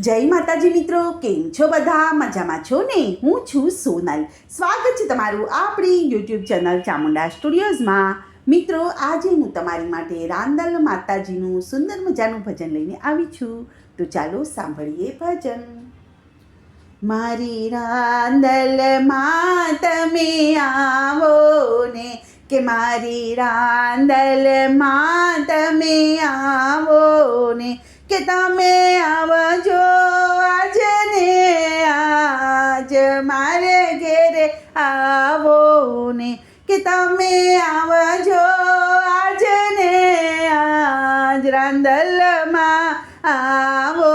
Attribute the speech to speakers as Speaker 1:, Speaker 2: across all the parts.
Speaker 1: જય માતાજી મિત્રો, કેમ છો બધા? મજામાં છો ને? હું છું સોનલ. સ્વાગત છે તમારું આપણી યુટ્યુબ ચેનલ ચામુંડા સ્ટુડિયોઝમાં. મિત્રો, આજે હું તમારી માટે રાંદલ માતાજીનું સુંદર મજાનું ભજન લઈને આવી છું. તો ચાલો સાંભળીએ ભજન. મારી રાંદલમાં તમે આવો ને, કે મારી રાંદલમાં તમે આવો ને, કે તમે આવજો આજ ને આજ મારે ઘેરે આવો ને, કે તમે આવજો આજ ને આજ રાંદલમાં આવો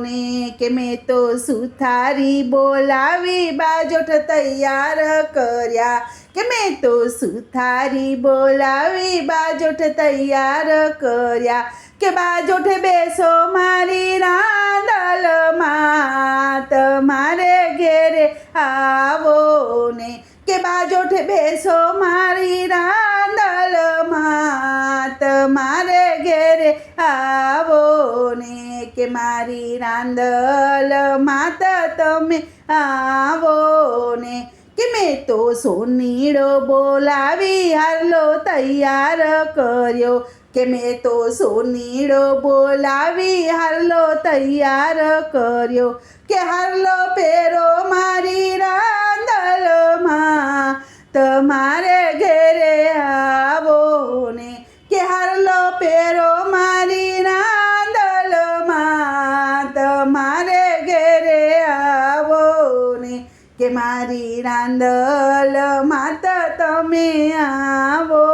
Speaker 1: ને, કે મેં તો સુથારી બોલાવી બાજોઠ તૈયાર કર્યા, કે મેં તો સુથારી બોલાવી બાજોઠ તૈયાર કર્યા, કે બાજોઠે બેસો મારી રાંદલમાં તમારે ઘેરે આવો ને, કે બાજોઠે બેસો મારી રાંદલમાં તમારે ઘેરે આવો ને, કે મારી રાંદલમાં તમે આવો ને, કે મેં તો સોનીડો બોલાવી હારલો તૈયાર કર્યો, કે મેં તો સોનીડો બોલાવી હારલો તૈયાર કર્યો, કે હારલો પહેરો મારી રાંદલમાં તમારે ઘેરે આવો ને, કે હારલો પહેરો મારી રાંદલમાં તમારે ઘેરે આવો ને, કે મારી રાંદલમાં તમે આવો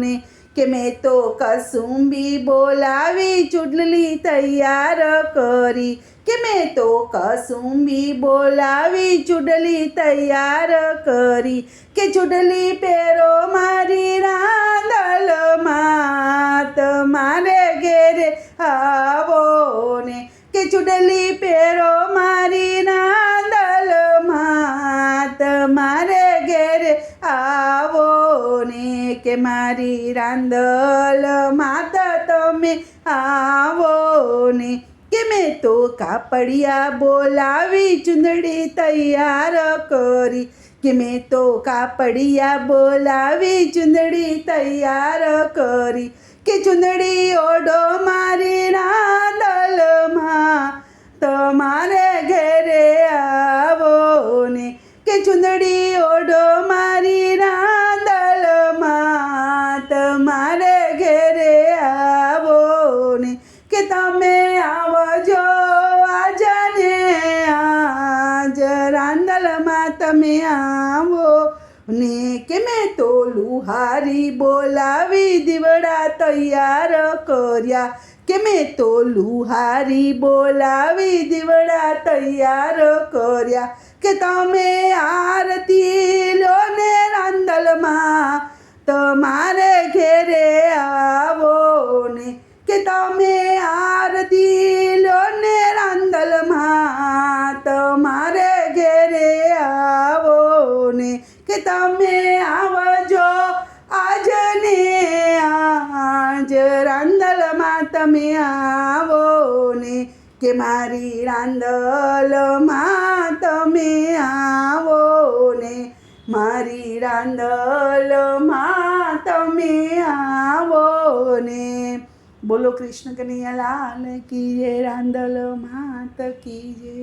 Speaker 1: ને, કે મેં તો કસુંબી બોલાવી ચૂડલી તૈયાર કરી, કે મેં તો કસુંબી બોલાવી ચૂડલી તૈયાર કરી, કે ચૂડલી પહેરો મારી રાંદલમાં તમારે ઘેરે આવો ને, કે ચૂડલી પહેરો મારી રાંદલમાં તમારે ઘેરે આવો ને, કે મારી રાંદલમાં તમે આવો ને, કે મેં તો કાપડિયા બોલાવી ચૂંદડી તૈયાર કરી, કે મેં તો કાપડિયા બોલાવી ચૂંદડી તૈયાર કરી, કે ચૂંદડી ઓઢો મારી રાંદલમાં તમારે ઘેરે આવો ને, કે ચૂંદડી ઓઢો મારી રાંદલમાં તમારે ઘેરે આવો ને, કે તમે આવજો આજ ને આજ રાંદલમાં તમે આવો ને, કે મેં તો લુહારી બોલાવી દીવડા તૈયાર કર્યા, કે મેં તો લુહારી બોલાવી દીવડા તૈયાર કર્યા, કે તમે આરતી લો ને રાંદલમાં તમારે ઘેરે આવો ને, કે તમે આરતી લો ને રાંદલમાં તમારે ઘેરે આવો ને, કે તમે આવજો આજ ને આજ રાંદલમાં તમે આવો ને, કે મારી રાંદલમાં તમે આવો ને, મારી રાંદલમાં તમે આવો ને. બોલો કૃષ્ણ કનૈયા લાલ કી જય, રાંદલ માત કી જય.